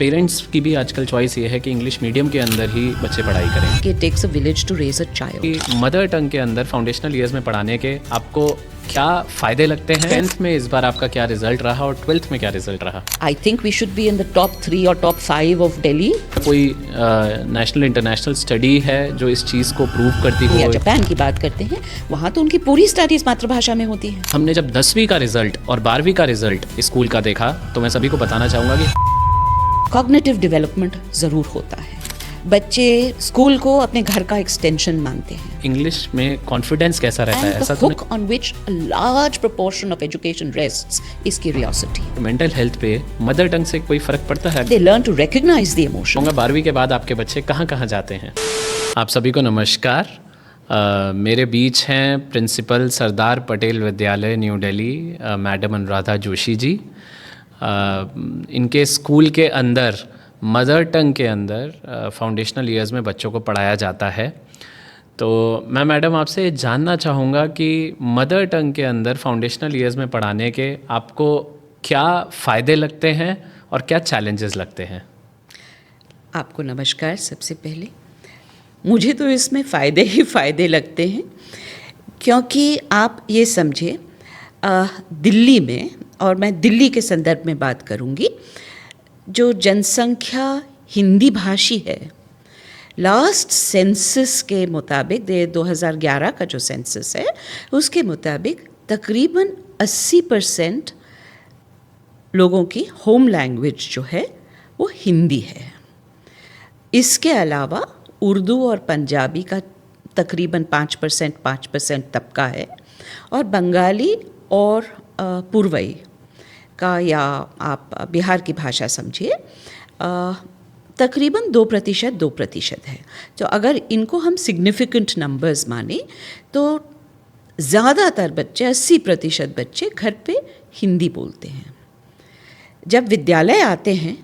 Parents की भी आजकल चॉइस ये है कि इंग्लिश मीडियम के अंदर ही बच्चे पढ़ाई करें। It takes a village to raise a child. कि मदर टंग के अंदर फाउंडेशनल ईयर्स में पढ़ाने के आपको क्या फ़ायदे लगते हैं? 10th में इस बार आपका क्या रिजल्ट रहा और 12th में क्या रिजल्ट रहा? I think we should be in the top 3 or top 5 of Delhi. कोई नेशनल इंटरनेशनल स्टडी है जो इस चीज़ को प्रूव करती हो? या जापान की बात करते हैं, वहाँ तो उनकी पूरी स्टडीज मातृभाषा में होती है। हमने जब 10वीं का रिजल्ट और 12वीं का रिजल्ट स्कूल का देखा तो मैं सभी को बताना चाहूँगा कि कॉग्निटिव डेवलपमेंट ज़रूर होता है। बच्चे स्कूल को अपने घर का एक्सटेंशन मानते हैं। इंग्लिश में कॉन्फिडेंस कैसा रहता है? And ऐसा the तो hook on which a large proportion of education rests is curiosity. Mental health पे मदर टंग से कोई फ़र्क पड़ता है? They learn to recognize the emotion. 12वीं के बाद आपके बच्चे कहाँ कहाँ जाते हैं? आप सभी को नमस्कार। मेरे बीच हैं प्रिंसिपल सरदार पटेल विद्यालय न्यू दिल्ली मैडम अनुराधा जोशी जी। इनके स्कूल के अंदर मदर टंग के अंदर फाउंडेशनल ईयर्स में बच्चों को पढ़ाया जाता है। तो मैं मैडम आपसे जानना चाहूँगा कि मदर टंग के अंदर फाउंडेशनल ईयर्स में पढ़ाने के आपको क्या फ़ायदे लगते हैं और क्या चैलेंजेस लगते हैं? आपको नमस्कार। सबसे पहले मुझे तो इसमें फ़ायदे ही फ़ायदे लगते हैं, क्योंकि आप ये समझे दिल्ली में, और मैं दिल्ली के संदर्भ में बात करूँगी, जो जनसंख्या हिंदी भाषी है, लास्ट सेंसस के मुताबिक 2011 का जो सेंसस है उसके मुताबिक तकरीबन 80% लोगों की होम लैंग्वेज जो है वो हिंदी है। इसके अलावा उर्दू और पंजाबी का तकरीबन 5% तबका है, और बंगाली और पुरवई का, या आप बिहार की भाषा समझिए, तकरीबन 2% है। तो अगर इनको हम सिग्निफिकेंट नंबर्स माने तो ज़्यादातर बच्चे, 80% बच्चे घर पे हिंदी बोलते हैं। जब विद्यालय आते हैं,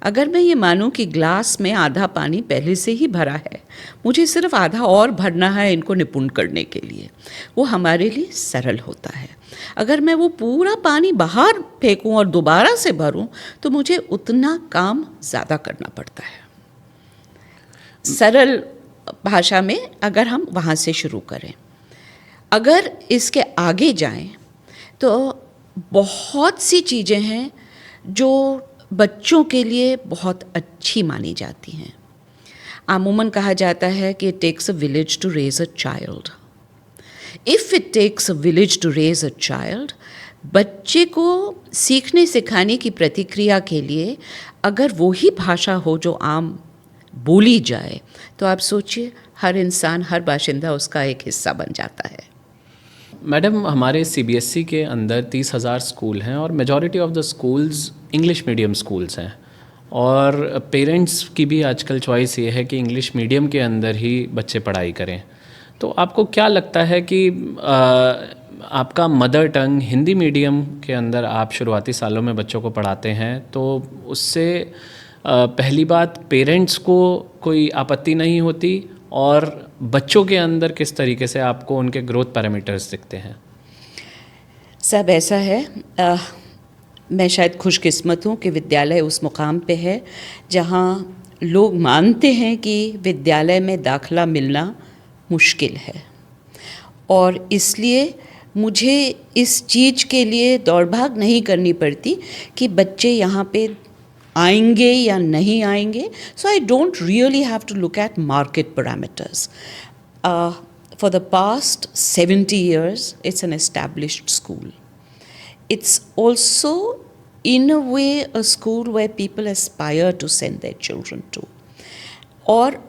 अगर मैं ये मानूं कि ग्लास में आधा पानी पहले से ही भरा है, मुझे सिर्फ आधा और भरना है इनको निपुण करने के लिए, वो हमारे लिए सरल होता है। अगर मैं वो पूरा पानी बाहर फेंकूं और दोबारा से भरूं तो मुझे उतना काम ज़्यादा करना पड़ता है। सरल भाषा में अगर हम वहाँ से शुरू करें, अगर इसके आगे जाएं तो बहुत सी चीज़ें हैं जो बच्चों के लिए बहुत अच्छी मानी जाती हैं। अमूमन कहा जाता है कि it takes a village to raise a child. If it takes a village to raise a child, बच्चे को सीखने सिखाने की प्रतिक्रिया के लिए अगर वही भाषा हो जो आम बोली जाए, तो आप सोचिए हर इंसान, हर बाशिंदा उसका एक हिस्सा बन जाता है। मैडम, हमारे सीबीएसई के अंदर 30,000 स्कूल हैं और majority of the schools English medium schools हैं, और पेरेंट्स की भी आजकल चॉइस ये है कि इंग्लिश मीडियम के अंदर ही बच्चे पढ़ाई करें। तो आपको क्या लगता है कि आपका मदर टंग हिंदी मीडियम के अंदर आप शुरुआती सालों में बच्चों को पढ़ाते हैं, तो उससे पहली बात पेरेंट्स को कोई आपत्ति नहीं होती, और बच्चों के अंदर किस तरीके से आपको उनके ग्रोथ पैरामीटर्स दिखते हैं? सब ऐसा है, मैं शायद खुशकिस्मत हूँ कि विद्यालय उस मुकाम पे है जहाँ लोग मानते हैं कि विद्यालय में दाखला मिलना मुश्किल है, और इसलिए मुझे इस चीज़ के लिए दौड़-भाग नहीं करनी पड़ती कि बच्चे यहाँ पे आएंगे या नहीं आएंगे। So I don't really have to look at market parameters. For the past 70 years it's an established school. It's also in a way a school where people aspire to send their children to. और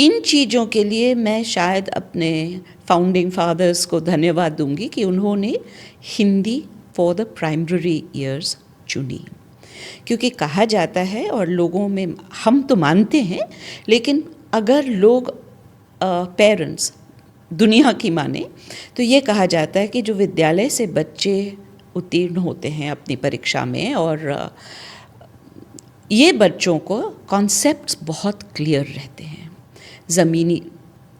इन चीज़ों के लिए मैं शायद अपने founding fathers को धन्यवाद दूंगी कि उन्होंने Hindi for the primary years चुनी, क्योंकि कहा जाता है, और लोगों में हम तो मानते हैं, लेकिन अगर लोग पेरेंट्स दुनिया की माने तो ये कहा जाता है कि जो विद्यालय से बच्चे उत्तीर्ण होते हैं अपनी परीक्षा में, और ये बच्चों को कॉन्सेप्ट्स बहुत क्लियर रहते हैं, ज़मीनी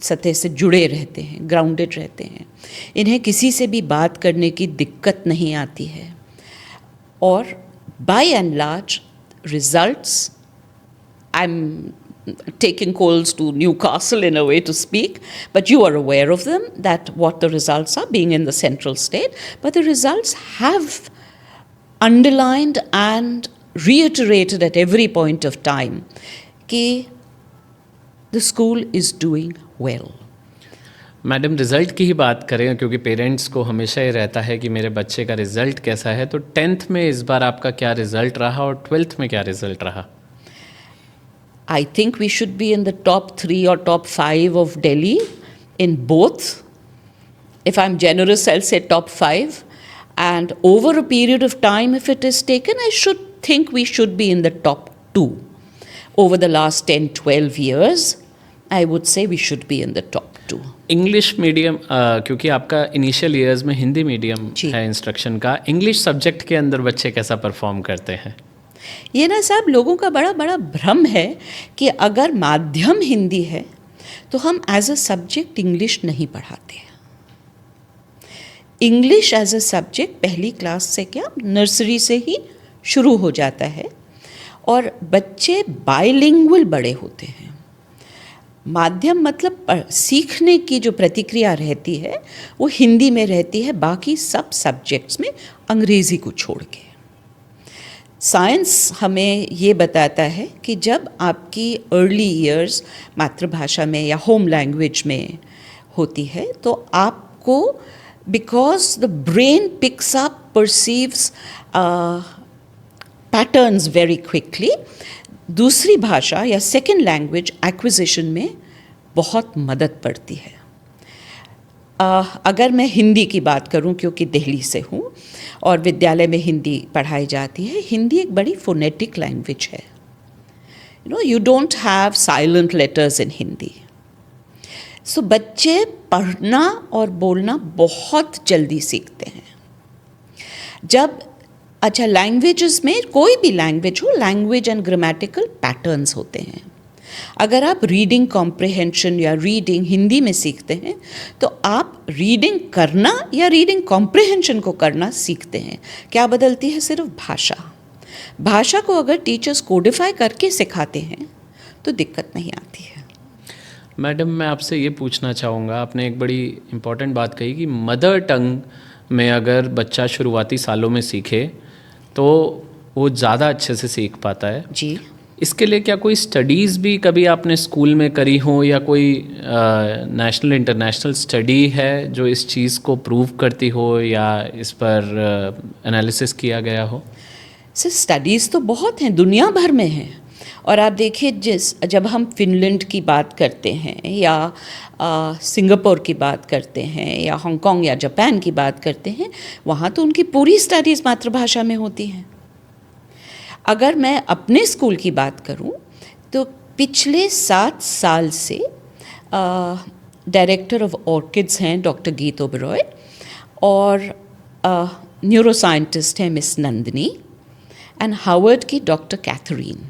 सतह से जुड़े रहते हैं, ग्राउंडेड रहते हैं, इन्हें किसी से भी बात करने की दिक्कत नहीं आती है, और by and large results I'm taking coals to Newcastle in a way to speak, but you are aware of them, that what the results are, being in the central state. But the results have underlined and reiterated at every point of time कि the school is doing well. Madam, result की ही बात करें, क्योंकि parents को हमेशा ये रहता है कि मेरे बच्चे का रिज़ल्ट कैसा है, तो 10th में इस बार आपका क्या रिज़ल्ट रहा और 12th में क्या रिज़ल्ट रहा? I think we should be in the top 3 or top 5 of Delhi in both. If I'm generous, I'll say top 5. And over a period of time, if it is taken, I should think we should be in the top 2. Over the last 10, 12 years, I would say we should be in the top 2. English medium, क्योंकि आपका initial years में Hindi medium है instruction का, English subject के अंदर बच्चे कैसा perform करते हैं? ये ना साहब, लोगों का बड़ा बड़ा भ्रम है कि अगर माध्यम हिंदी है तो हम एज अ सब्जेक्ट इंग्लिश नहीं पढ़ाते हैं। इंग्लिश एज अ सब्जेक्ट पहली क्लास से क्या, नर्सरी से ही शुरू हो जाता है और बच्चे बाइलिंगुअल बड़े होते हैं। माध्यम मतलब सीखने की जो प्रतिक्रिया रहती है वो हिंदी में रहती है, बाकी सब सब्जेक्ट्स में अंग्रेज़ी को छोड़ के। साइंस हमें ये बताता है कि जब आपकी अर्ली ईयर्स मातृभाषा में या होम लैंग्वेज में होती है तो आपको, because the brain picks up, perceives patterns very quickly, दूसरी भाषा या सेकेंड लैंग्वेज एक्विजिशन में बहुत मदद पड़ती है। अगर मैं हिंदी की बात करूं, क्योंकि दिल्ली से हूं और विद्यालय में हिंदी पढ़ाई जाती है, हिंदी एक बड़ी फोनेटिक लैंग्वेज है। You don't have silent letters in Hindi. So बच्चे पढ़ना और बोलना बहुत जल्दी सीखते हैं। जब अच्छा, लैंग्वेजेस में कोई भी लैंग्वेज हो, लैंग्वेज एंड ग्रामेटिकल पैटर्न्स होते हैं। अगर आप रीडिंग कॉम्प्रिहेंशन या रीडिंग हिंदी में सीखते हैं तो आप रीडिंग करना या रीडिंग कॉम्प्रिहेंशन को करना सीखते हैं। क्या बदलती है? सिर्फ भाषा। भाषा को अगर टीचर्स कोडिफाई करके सिखाते हैं तो दिक्कत नहीं आती है। मैडम, मैं आपसे ये पूछना चाहूँगा, आपने एक बड़ी इम्पॉर्टेंट बात कही कि मदर टंग में अगर बच्चा शुरुआती सालों में सीखे तो वो ज़्यादा अच्छे से सीख पाता है। जी। इसके लिए क्या कोई स्टडीज़ भी कभी आपने स्कूल में करी हो या कोई नेशनल इंटरनेशनल स्टडी है जो इस चीज़ को प्रूव करती हो या इस पर एनालिसिस किया गया हो? सर, स्टडीज़ तो बहुत हैं, दुनिया भर में हैं। और आप देखिए, जब हम फिनलैंड की बात करते हैं या सिंगापुर की बात करते हैं या हांगकांग या जापान की बात करते हैं, वहाँ तो उनकी पूरी स्टडीज़ मातृभाषा में होती हैं। अगर मैं अपने स्कूल की बात करूं तो पिछले 7 साल से डायरेक्टर ऑफ ऑर्किड्स हैं डॉक्टर गीत ओबरॉय और न्यूरो साइंटिस्ट हैं मिस नंदिनी एंड हार्वर्ड की doctor Katherine.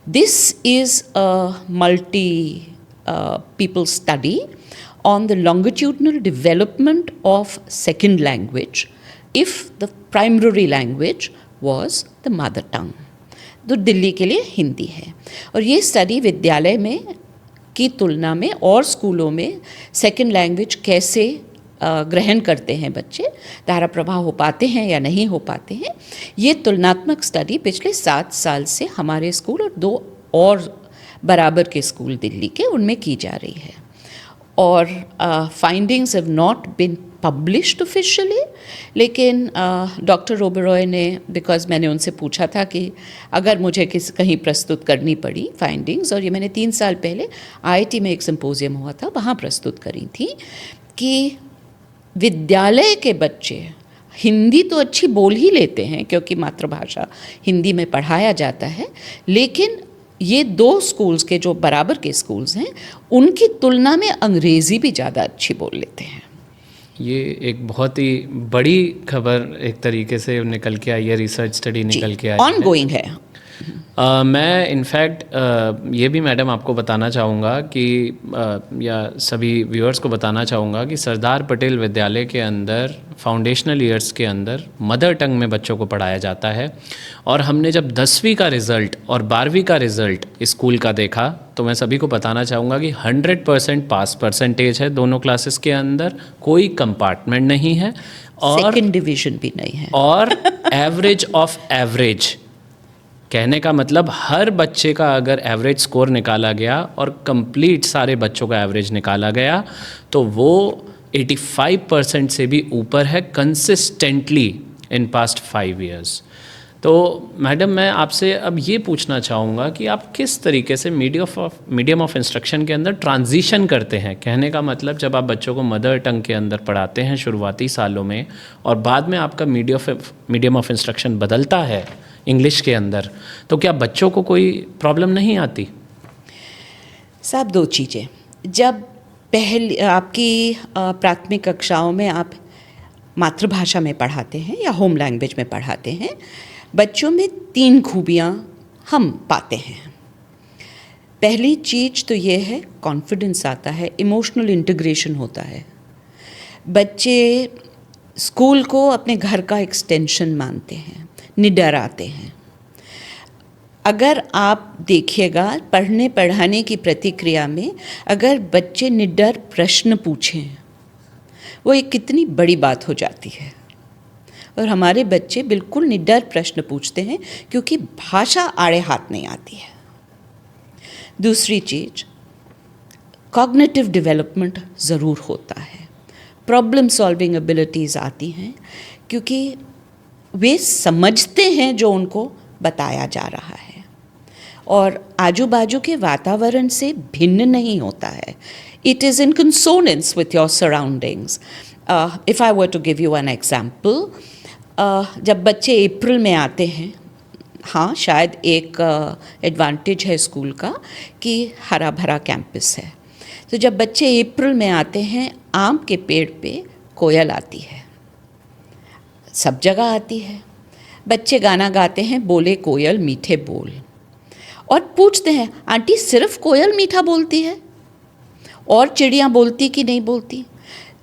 This is a multi people study on the longitudinal development of second language if the primary language was the mother tongue। तो दिल्ली के लिए हिंदी है और ये स्टडी विद्यालय में की तुलना में और स्कूलों में सेकंड लैंग्वेज कैसे ग्रहण करते हैं बच्चे, धारा प्रभाव हो पाते हैं या नहीं हो पाते हैं, ये तुलनात्मक स्टडी पिछले 7 साल से हमारे स्कूल और 2 और बराबर के स्कूल दिल्ली के उनमें की जा रही है। और findings have not been published officially, लेकिन डॉक्टर ओबरॉय ने, बिकॉज मैंने उनसे पूछा था कि अगर मुझे कहीं प्रस्तुत करनी पड़ी फाइंडिंग्स, और ये मैंने 3 साल पहले IIT में एक सिम्पोजियम हुआ था वहाँ प्रस्तुत करी थी, कि विद्यालय के बच्चे हिंदी तो अच्छी बोल ही लेते हैं क्योंकि मातृभाषा हिंदी में पढ़ाया जाता है, लेकिन ये 2 स्कूल्स के जो बराबर के स्कूल्स हैं उनकी तुलना में अंग्रेज़ी भी ज़्यादा अच्छी बोल लेते हैं। ये एक बहुत ही बड़ी खबर एक तरीके से निकल के आई है, रिसर्च स्टडी निकल के आई है, ऑनगोइंग है। मैं इनफैक्ट ये भी मैडम आपको बताना चाहूँगा कि या सभी व्यूअर्स को बताना चाहूँगा कि सरदार पटेल विद्यालय के अंदर फाउंडेशनल ईयर्स के अंदर मदर टंग में बच्चों को पढ़ाया जाता है। और हमने जब 10वीं का रिज़ल्ट और 12वीं का रिज़ल्ट स्कूल का देखा तो मैं सभी को बताना चाहूँगा कि 100% पास परसेंटेज है दोनों क्लासेस के अंदर, कोई कंपार्टमेंट नहीं है और सेकंड डिवीजन भी नहीं है और एवरेज ऑफ एवरेज। कहने का मतलब हर बच्चे का अगर एवरेज स्कोर निकाला गया और कंप्लीट सारे बच्चों का एवरेज निकाला गया तो वो 85% से भी ऊपर है कंसिस्टेंटली इन पास्ट 5 इयर्स। तो मैडम मैं आपसे अब ये पूछना चाहूँगा कि आप किस तरीके से मीडियम ऑफ इंस्ट्रक्शन के अंदर ट्रांजिशन करते हैं। कहने का मतलब जब आप बच्चों को मदर टंग के अंदर पढ़ाते हैं शुरुआती सालों में और बाद में आपका मीडियम ऑफ इंस्ट्रक्शन बदलता है इंग्लिश के अंदर, तो क्या बच्चों को कोई प्रॉब्लम नहीं आती? साहब, दो चीज़ें। जब पहली आपकी प्राथमिक कक्षाओं में आप मातृभाषा में पढ़ाते हैं या होम लैंग्वेज में पढ़ाते हैं, बच्चों में 3 खूबियाँ हम पाते हैं। पहली चीज़ तो ये है, कॉन्फिडेंस आता है, इमोशनल इंटीग्रेशन होता है। बच्चे स्कूल को अपने घर का एक्सटेंशन मानते हैं, निडर आते हैं। अगर आप देखिएगा पढ़ने पढ़ाने की प्रतिक्रिया में, अगर बच्चे निडर प्रश्न पूछें वो एक कितनी बड़ी बात हो जाती है। और हमारे बच्चे बिल्कुल निडर प्रश्न पूछते हैं क्योंकि भाषा आड़े हाथ नहीं आती है। दूसरी चीज़, कॉग्निटिव डेवलपमेंट ज़रूर होता है, प्रॉब्लम सॉल्विंग एबिलिटीज़ आती हैं क्योंकि वे समझते हैं जो उनको बताया जा रहा है और आजू बाजू के वातावरण से भिन्न नहीं होता है। It is in consonance with your surroundings. If I were to give you an example, जब बच्चे अप्रैल में आते हैं, हाँ शायद एक एडवांटेज है स्कूल का कि हरा भरा कैंपस है, तो जब बच्चे अप्रैल में आते हैं, आम के पेड़ पे कोयल आती है, सब जगह आती है। बच्चे गाना गाते हैं, बोले कोयल मीठे बोल, और पूछते हैं आंटी सिर्फ कोयल मीठा बोलती है और चिड़ियाँ बोलती कि नहीं बोलती?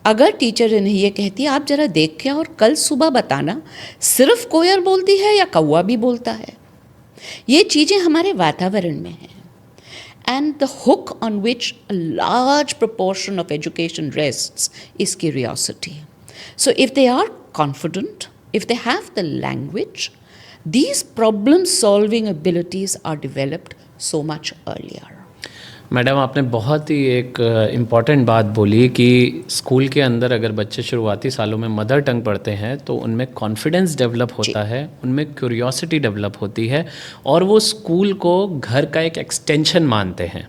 अगर टीचर इन्हें ये कहती आप ज़रा देख के और कल सुबह बताना सिर्फ कोयल बोलती है या कौवा भी बोलता है। ये चीज़ें हमारे वातावरण में हैं। And the hook on which a large proportion of education rests is curiosity. So if they are confident, if they have the language, these problem solving abilities are developed so much earlier. Madam आपने बहुत ही एक important बात बोली कि school के अंदर अगर बच्चे शुरुआती सालों में मदर टंग पढ़ते हैं तो उनमें कॉन्फिडेंस डेवलप होता है, उनमें क्यूरियोसिटी डेवलप होती है और वो स्कूल को घर का एक एक्सटेंशन मानते हैं।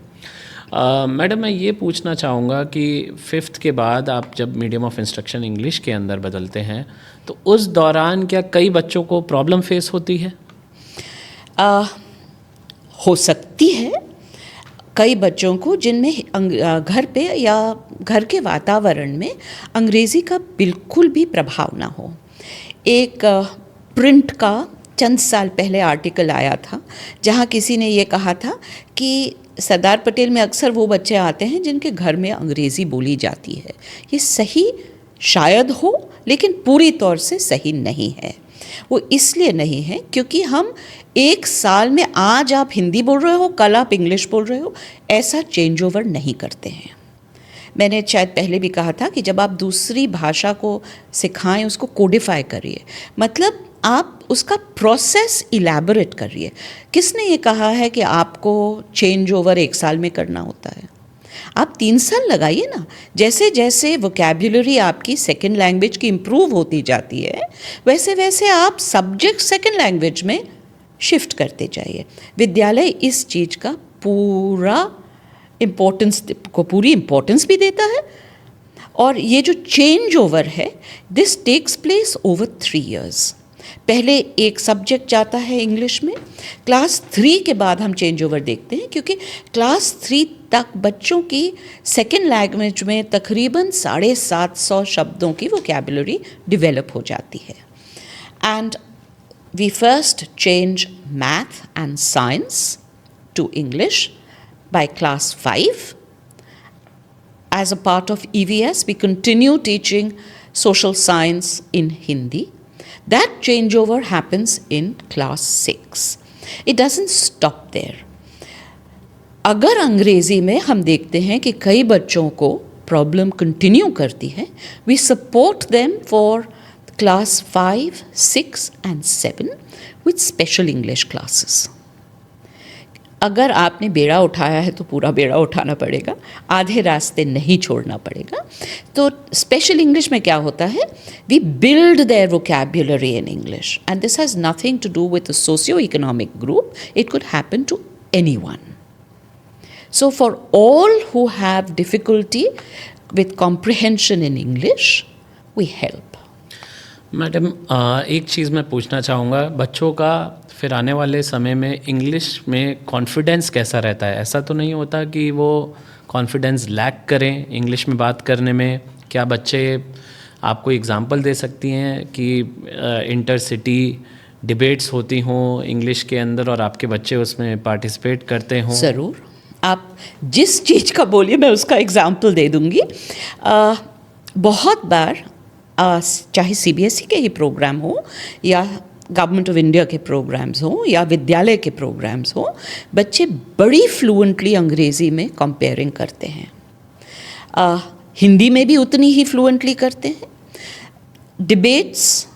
मैडम मैं ये पूछना चाहूँगा कि 5th के बाद आप जब मीडियम ऑफ इंस्ट्रक्शन इंग्लिश के अंदर बदलते हैं तो उस दौरान क्या कई बच्चों को प्रॉब्लम फेस होती है? हो सकती है। कई बच्चों को जिनमें घर पे या घर के वातावरण में अंग्रेज़ी का बिल्कुल भी प्रभाव ना हो। एक प्रिंट का चंद साल पहले आर्टिकल आया था जहाँ किसी ने ये कहा था कि सरदार पटेल में अक्सर वो बच्चे आते हैं जिनके घर में अंग्रेज़ी बोली जाती है। ये सही शायद हो लेकिन पूरी तौर से सही नहीं है। वो इसलिए नहीं है क्योंकि हम एक साल में आज आप हिंदी बोल रहे हो, कल आप इंग्लिश बोल रहे हो, ऐसा चेंज ओवर नहीं करते हैं। मैंने शायद पहले भी कहा था कि जब आप दूसरी भाषा को सिखाएं, उसको कोडिफाई करिए, मतलब आप उसका प्रोसेस इलैबोरेट करिए। किसने ये कहा है कि आपको चेंज ओवर 1 साल में करना होता है? आप 3 साल लगाइए ना। जैसे जैसे वोकैब्युलरी आपकी सेकेंड लैंग्वेज की इम्प्रूव होती जाती है, वैसे वैसे आप सब्जेक्ट सेकेंड लैंग्वेज में शिफ्ट करते जाइए। विद्यालय इस चीज़ का पूरी इम्पोर्टेंस भी देता है। और ये जो चेंज ओवर है, this takes place over 3 years। पहले एक सब्जेक्ट जाता है इंग्लिश में, क्लास 3 के बाद हम चेंज ओवर देखते हैं क्योंकि क्लास 3 तक बच्चों की सेकेंड लैंग्वेज में तकरीबन 750 शब्दों की वोकैबुलरी डेवलप हो जाती है। And we first change math and science to English by class 5. As a part of EVS, we continue teaching social science in Hindi. That changeover happens in class 6. It doesn't stop there. अगर अंग्रेज़ी में हम देखते हैं कि कई बच्चों को प्रॉब्लम कंटिन्यू करती है, we support them for class 5, 6 and 7 with special English classes. अगर आपने बेड़ा उठाया है तो पूरा बेड़ा उठाना पड़ेगा, आधे रास्ते नहीं छोड़ना पड़ेगा. तो स्पेशल इंग्लिश में क्या होता है, we build their vocabulary in English and this has nothing to do with the socio economic group, it could happen to anyone. So for all who have difficulty with comprehension in English, we help. Madam एक चीज़ मैं पूछना चाहूँगा, बच्चों का फिर आने वाले समय में इंग्लिश में कॉन्फिडेंस कैसा रहता है? ऐसा तो नहीं होता कि वो कॉन्फिडेंस लैक करें इंग्लिश में बात करने में? क्या बच्चे आपको एग्जांपल दे सकती हैं कि इंटर सिटी डिबेट्स होती हों इंग्लिश के अंदर और आपके बच्चे उसमें पार्टिसिपेट करते हों? ज़रूर, आप जिस चीज़ का बोलिए मैं उसका एग्जाम्पल दे दूँगी. बहुत बार चाहे CBSE के ही प्रोग्राम हो या गवर्नमेंट ऑफ इंडिया के प्रोग्राम्स हों या विद्यालय के प्रोग्राम्स हों, बच्चे बड़ी फ्लुएंटली अंग्रेज़ी में कंपेयरिंग करते हैं. हिंदी में भी उतनी ही फ्लुएंटली करते हैं. Debates,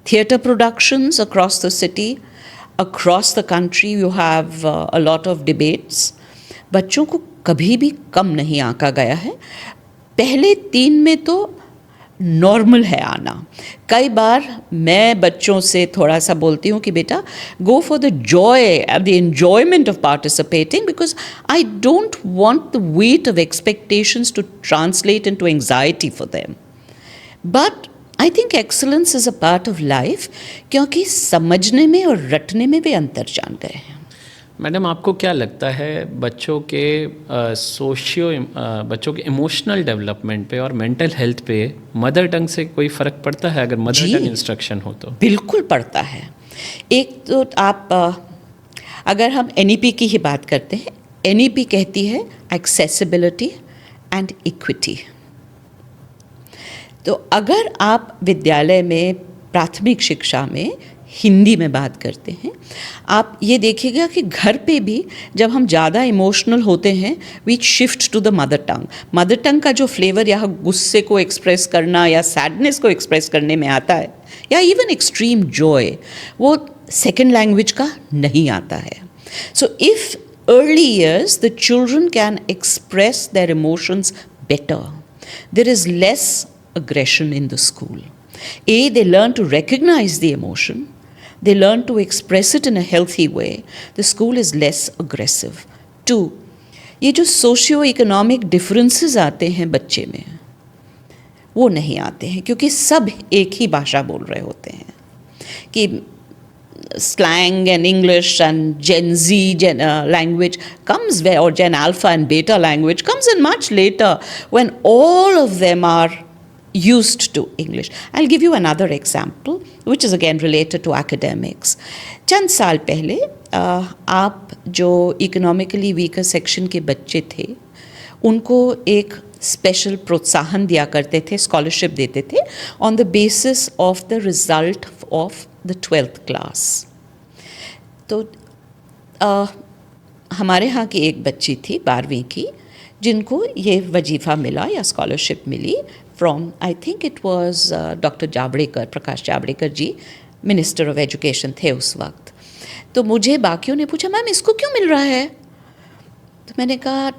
theatre productions across the city, across the country, you have a lot of debates. बच्चों को कभी भी कम नहीं आंका गया है. पहले 3 में तो नॉर्मल है आना. कई बार मैं बच्चों से थोड़ा सा बोलती हूँ कि बेटा go for the joy and the enjoyment of participating, because I don't want the weight of expectations to translate into anxiety for them. But I think excellence is a part of life, क्योंकि समझने में और रटने में वे अंतर जान गए हैं. मैडम आपको क्या लगता है बच्चों के बच्चों के इमोशनल डेवलपमेंट पे और मेंटल हेल्थ पे मदर टंग से कोई फ़र्क पड़ता है अगर मदर टंग इंस्ट्रक्शन हो तो? बिल्कुल पड़ता है. एक तो आप अगर हम NEP की ही बात करते हैं, NEP कहती है एक्सेसिबिलिटी एंड इक्विटी. तो अगर आप विद्यालय में प्राथमिक शिक्षा में हिंदी में बात करते हैं, आप ये देखिएगा कि घर पे भी जब हम ज़्यादा इमोशनल होते हैं we shift to the mother tongue. Mother tongue का जो फ्लेवर यहाँ गुस्से को एक्सप्रेस करना या सैडनेस को एक्सप्रेस करने में आता है या इवन एक्सट्रीम जॉय, वो सेकेंड लैंग्वेज का नहीं आता है. So if early years the children can express their emotions better, there is less aggression in the school. They learn to recognize the emotion. They learn to express it in a healthy way. The school is less aggressive. 2, ये जो socio economic differences आते हैं बच्चे में, वो नहीं आते हैं क्योंकि सब एक ही भाषा बोल रहे होते हैं. कि slang and English and Gen Z language comes where, or Gen Alpha and Beta language comes in much later when all of them are used to English. I'll give you another example which is again related to academics. चंद साल पहले आप जो economically weaker section के बच्चे थे उनको एक special प्रोत्साहन दिया करते थे, स्कॉलरशिप देते थे on the basis of the result of the 12th class. तो हमारे यहाँ की एक बच्ची थी 12वीं की जिनको ये वजीफ़ा मिला या स्कॉलरशिप मिली from, I think it was doctor Javadekar, Prakash Javadekar ji minister of education थे उस वक्त. तो मुझे बाकियों ने पूछा मैम इसको क्यों मिल रहा है? तो मैंने कहा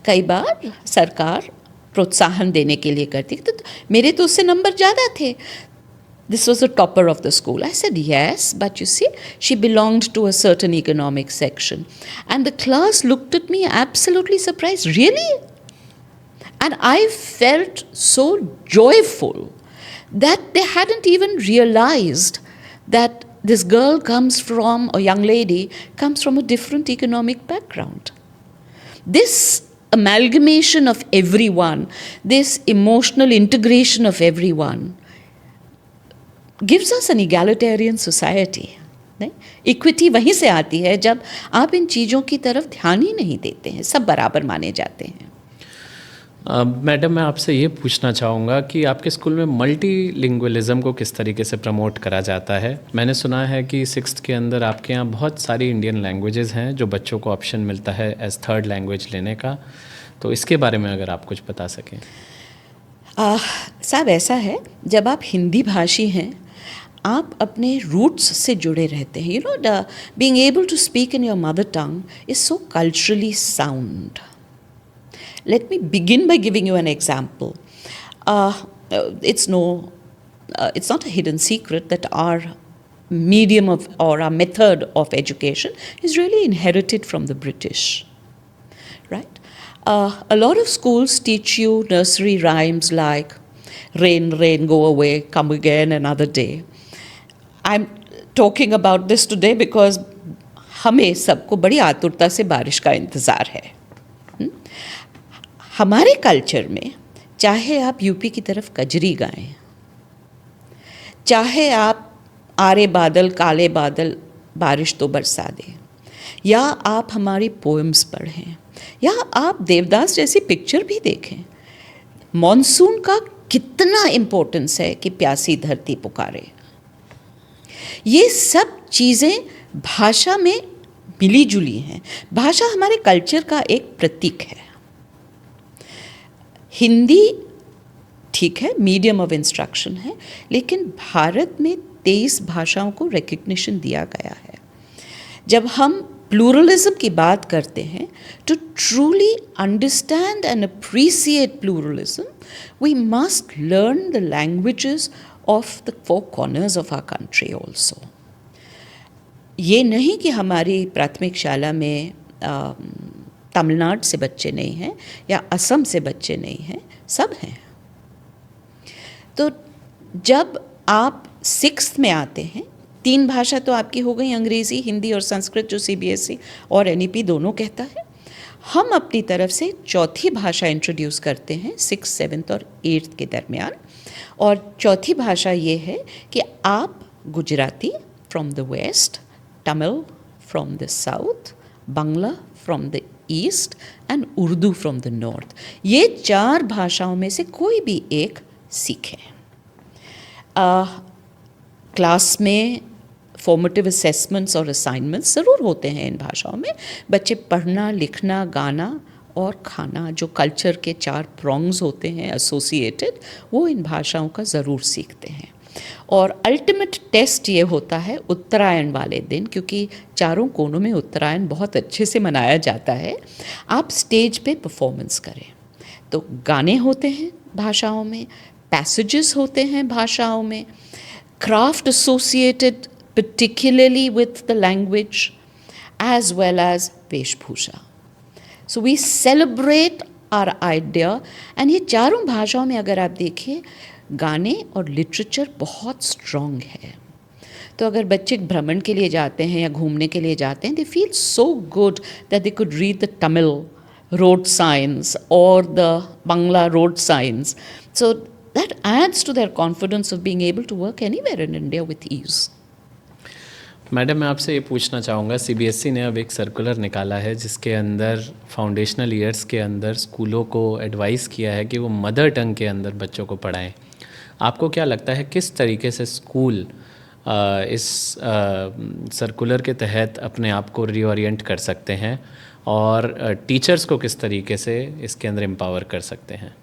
कई बार सरकार प्रोत्साहन देने के लिए करती है. तो मेरे तो उससे नंबर ज़्यादा थे. This was the topper of the school. I said, yes, but you see, she belonged to a certain economic section. And the class looked at me absolutely surprised. Really? And I felt so joyful that they hadn't even realized that this girl comes from, a young lady, comes from a different economic background. This amalgamation of everyone, this emotional integration of everyone, gives us an egalitarian society. नहीं, equity वहीं से आती है जब आप इन चीज़ों की तरफ ध्यान ही नहीं देते हैं, सब बराबर माने जाते हैं। मैडम, मैं आपसे ये पूछना चाहूँगा कि आपके स्कूल में मल्टीलिंगुअलिज्म को किस तरीके से प्रमोट करा जाता है। मैंने सुना है कि सिक्स्थ के अंदर आपके यहाँ बहुत सारी इंडियन लैंग्वेजेस हैं जो बच्चों को ऑप्शन मिलता है एज थर्ड लैंग्वेज लेने का, तो इसके बारे में अगर आप कुछ बता सकें। साहब, ऐसा है, जब आप हिंदी भाषी हैं आप अपने रूट्स से जुड़े रहते हैं। You know, being able to speak in your mother tongue is so culturally sound. Let me begin by giving you an example. It's not a hidden secret that our medium of or our method of education is really inherited from the British, right? A lot of schools teach you nursery rhymes like "Rain, rain, go away, come again another day." I'm talking about this today because हमें सबको बड़ी आतुरता से बारिश का इंतज़ार है। हमारे कल्चर में चाहे आप यूपी की तरफ कजरी गाएं, चाहे आप आरे बादल काले बादल बारिश तो बरसा दें, या आप हमारी पोएम्स पढ़ें, या आप देवदास जैसी पिक्चर भी देखें, मॉनसून का कितना इम्पोर्टेंस है कि प्यासी धरती पुकारे। ये सब चीज़ें भाषा में मिली जुली हैं। भाषा हमारे कल्चर का एक प्रतीक है। हिंदी ठीक है, मीडियम ऑफ इंस्ट्रक्शन है, लेकिन भारत में 23 भाषाओं को रिकग्निशन दिया गया है। जब हम प्लूरलिज्म की बात करते हैं, to truly understand and appreciate pluralism we must learn the languages of the 4 corners of our country also. ये नहीं कि हमारी प्राथमिक शाला में तमिलनाडु से बच्चे नहीं हैं या असम से बच्चे नहीं हैं, सब हैं। तो जब आप 6th में आते हैं, 3 भाषा तो आपकी हो गई, अंग्रेज़ी, हिंदी और संस्कृत, जो CBSE और NEP दोनों कहता है। हम अपनी तरफ से 4थी भाषा इंट्रोड्यूस करते हैं 6th, 7th और 8th के दरमियान, और 4थी भाषा ये है कि आप Gujarati from the west, Tamil from the south, Bangla from the east and Urdu from the north, ये 4 भाषाओं में से कोई भी एक सीखें। क्लास में फॉर्मेटिव असेसमेंट्स और असाइनमेंट्स ज़रूर होते हैं इन भाषाओं में। बच्चे पढ़ना, लिखना, गाना और खाना, जो कल्चर के 4 प्रॉन्ग्स होते हैं एसोसिएटेड, वो इन भाषाओं का ज़रूर सीखते हैं। और अल्टीमेट टेस्ट ये होता है उत्तरायण वाले दिन, क्योंकि चारों कोनों में उत्तरायण बहुत अच्छे से मनाया जाता है। आप स्टेज पे परफॉर्मेंस करें, तो गाने होते हैं भाषाओं में, पैसेजेस होते हैं भाषाओं में, craft associated particularly with the language as well as वेशभूषा। So we celebrate our idea, and ये चारों भाषाओं में अगर आप देखिए, गाने और लिटरेचर बहुत स्ट्रॉन्ग है। तो अगर बच्चे भ्रमण के लिए जाते हैं या घूमने के लिए जाते हैं, they feel so good that they could read the Tamil road signs और the Bangla road signs, so that adds to their confidence of being able to work anywhere in India with ease. Madam, मैं आपसे ये पूछना चाहूँगा, CBSE ने अब एक circular निकाला है जिसके अंदर फाउंडेशनल ईयर्स के अंदर स्कूलों को एडवाइस किया है कि वो मदर टंग के अंदर बच्चों को पढ़ाएं। आपको क्या लगता है किस तरीके से स्कूल इस सर्कुलर के तहत अपने आप को रीओरिएंट कर सकते हैं और टीचर्स को किस तरीके से इसके अंदर एम्पावर कर सकते हैं?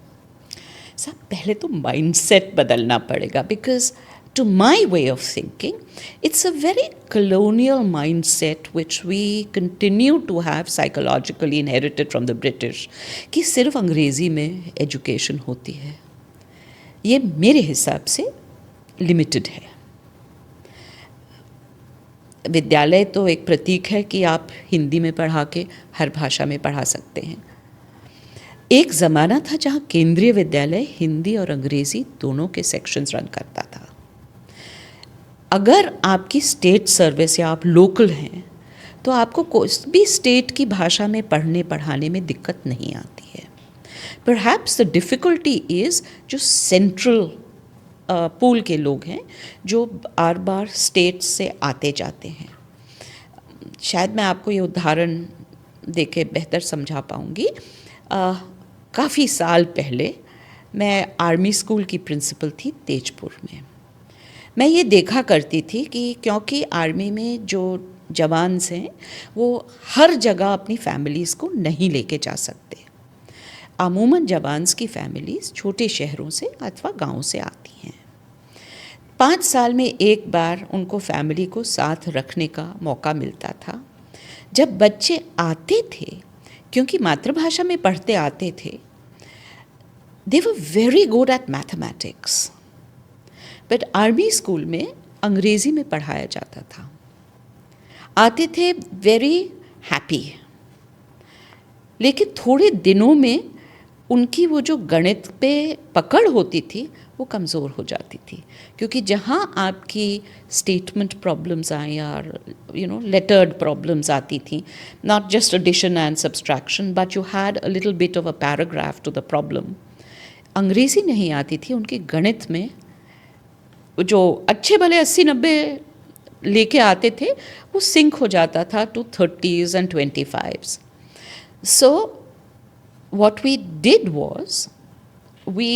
सर, पहले तो माइंडसेट बदलना पड़ेगा, because to my way of thinking, it's a very colonial mindset which we continue to have psychologically inherited from the British, कि सिर्फ अंग्रेज़ी में एजुकेशन होती है। ये मेरे हिसाब से लिमिटेड है। विद्यालय तो एक प्रतीक है कि आप हिंदी में पढ़ा के हर भाषा में पढ़ा सकते हैं। एक ज़माना था जहाँ केंद्रीय विद्यालय हिंदी और अंग्रेज़ी दोनों के सेक्शंस रन करता था। अगर आपकी स्टेट सर्विस या आप लोकल हैं तो आपको कोई भी स्टेट की भाषा में पढ़ने पढ़ाने में दिक्कत नहीं आती है। परहैप्स द डिफ़िकल्टी इज़ जो सेंट्रल पूल के लोग हैं जो बार बार स्टेट से आते जाते हैं। शायद मैं आपको ये उदाहरण देके बेहतर समझा पाऊँगी। काफ़ी साल पहले मैं आर्मी स्कूल की प्रिंसिपल थी तेजपुर में। मैं ये देखा करती थी कि क्योंकि आर्मी में जो जवान हैं वो हर जगह अपनी फैमिलीज़ को नहीं लेके जा सकते। अमूमन जवान्स की फैमिलीज़ छोटे शहरों से अथवा गाँव से आती हैं। 5 साल में एक बार उनको फैमिली को साथ रखने का मौका मिलता था। जब बच्चे आते थे, क्योंकि मातृभाषा में पढ़ते आते थे, they were very good at mathematics. But army school में अंग्रेज़ी में पढ़ाया जाता था। आते थे वेरी हैप्पी, लेकिन थोड़े दिनों में उनकी वो जो गणित पे पकड़ होती थी वो कमज़ोर हो जाती थी, क्योंकि जहाँ आपकी स्टेटमेंट प्रॉब्लम्स आई और लेटर्ड प्रॉब्लम्स आती थी, not just addition and subtraction but you had a little bit of a paragraph to the problem. अंग्रेज़ी नहीं आती थी, उनके गणित में जो अच्छे भले 80-90 लेके आते थे वो सिंक हो जाता था to 30s and 25s. So what we did was we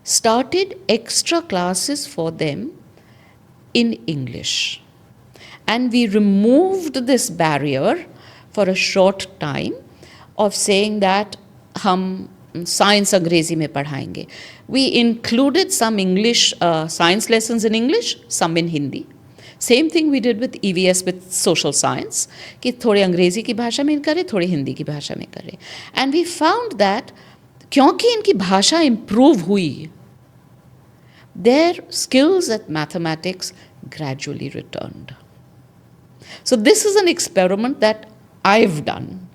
started extra classes for them in English, and we removed this barrier for a short time of saying that हम साइंस अंग्रेजी में पढ़ाएंगे. We included some English science lessons in English, some in Hindi. Same thing we did with EVS with social science, कि थोड़े अंग्रेजी की भाषा में करें, थोड़ी हिंदी की भाषा में करें. And we found that क्योंकि इनकी भाषा improve हुई, their skills at mathematics gradually returned. So this is an experiment that I've done,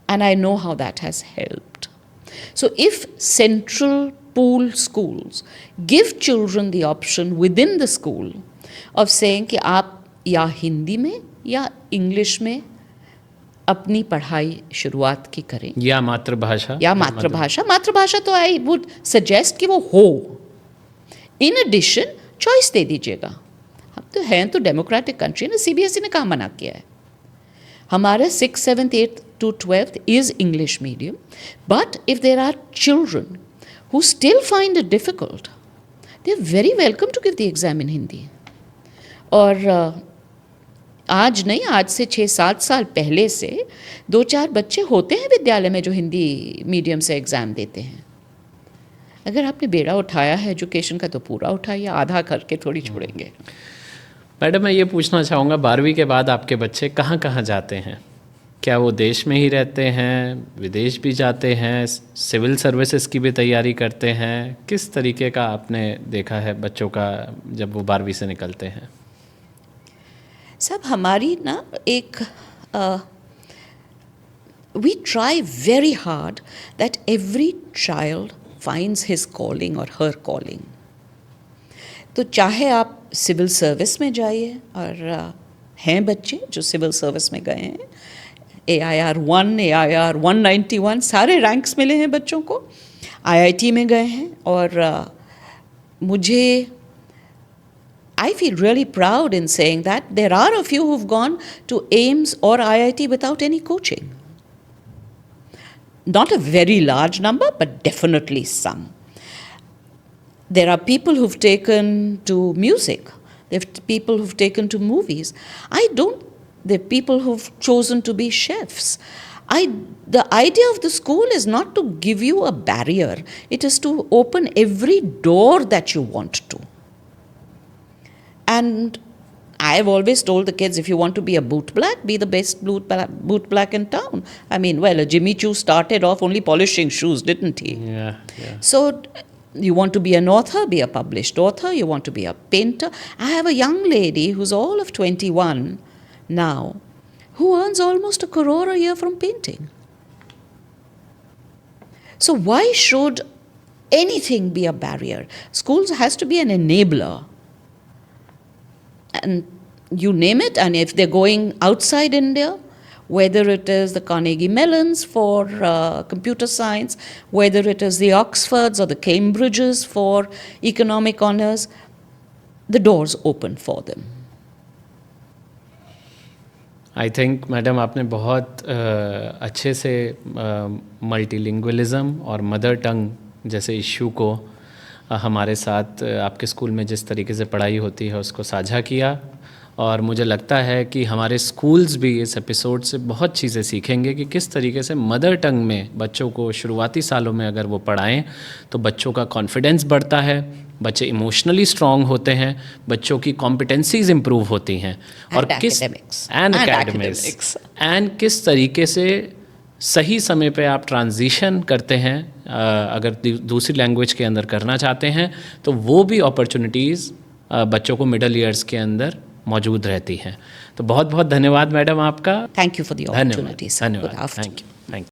and I know how that has helped. So if central pool schools give children the option within the school of saying कि आप या हिंदी में या English में अपनी पढ़ाई शुरुआत की करें, या मातृभाषा मातृभाषा तो आई वुड सजेस्ट कि वो हो. इन एडिशन चॉइस दे दीजिएगा. हम तो हैं तो डेमोक्रेटिक कंट्री ना, CBSE ने कहाँ मना किया है. हमारे 6th, 7th, 8th to 12th is English medium, but if there are children who still find it difficult, they are very welcome to give the exam in Hindi. और आज नहीं, आज से 6-7 साल पहले से 2-4 बच्चे होते हैं विद्यालय में जो हिंदी मीडियम से एग्ज़ाम देते हैं. अगर आपने बेड़ा उठाया है एजुकेशन का तो पूरा उठाइए, आधा करके थोड़ी छोड़ेंगे. मैडम, मैं ये पूछना चाहूँगा, 12वीं के बाद आपके बच्चे कहाँ कहाँ जाते हैं? क्या वो देश में ही रहते हैं, विदेश भी जाते हैं, सिविल सर्विसेज की भी तैयारी करते हैं? किस तरीके का आपने देखा है बच्चों का जब वो 12वीं से निकलते हैं? सब हमारी ना एक we try very hard that every child finds his calling और हर कॉलिंग. तो चाहे आप सिविल सर्विस में जाइए, और हैं बच्चे जो सिविल सर्विस में गए हैं, AIR 1, AIR 191 सारे रैंक्स मिले हैं बच्चों को, IIT में गए हैं. और मुझे I feel really proud in saying that there are a few who've gone to AIMS or IIT without any coaching. Not a very large number, but definitely some. There are people who've taken to music. There are people who've taken to movies. There are people who've chosen to be chefs. The idea of the school is not to give you a barrier. It is to open every door that you want to. And I've always told the kids, if you want to be a boot black, be the best boot black in town. I mean, well, Jimmy Choo started off only polishing shoes, didn't he? Yeah. So you want to be an author, be a published author. You want to be a painter. I have a young lady who's all of 21 now, who earns almost 1 crore a year from painting. So why should anything be a barrier? Schools has to be an enabler. And you name it, and if they're going outside India whether it is the Carnegie Mellons for computer science, whether it is the Oxfords or the Cambridges for economic honors, the doors open for them. I think madam आपने बहुत अच्छे से multilingualism और mother tongue जैसे issue को हमारे साथ आपके स्कूल में जिस तरीके से पढ़ाई होती है उसको साझा किया, और मुझे लगता है कि हमारे स्कूल्स भी इस एपिसोड से बहुत चीज़ें सीखेंगे कि किस तरीके से मदर टंग में बच्चों को शुरुआती सालों में अगर वो पढ़ाएं तो बच्चों का कॉन्फिडेंस बढ़ता है, बच्चे इमोशनली स्ट्रॉन्ग होते हैं, बच्चों की कॉम्पिटेंसीज इम्प्रूव होती हैं, और किस एकेडमिक्स एंड किस तरीके से सही समय पे आप ट्रांजिशन करते हैं अगर दूसरी लैंग्वेज के अंदर करना चाहते हैं तो वो भी अपॉर्चुनिटीज़ बच्चों को मिडल ईयर्स के अंदर मौजूद रहती हैं। तो बहुत बहुत धन्यवाद मैडम आपका। Thank you for the opportunity. धन्यवाद। Thank you.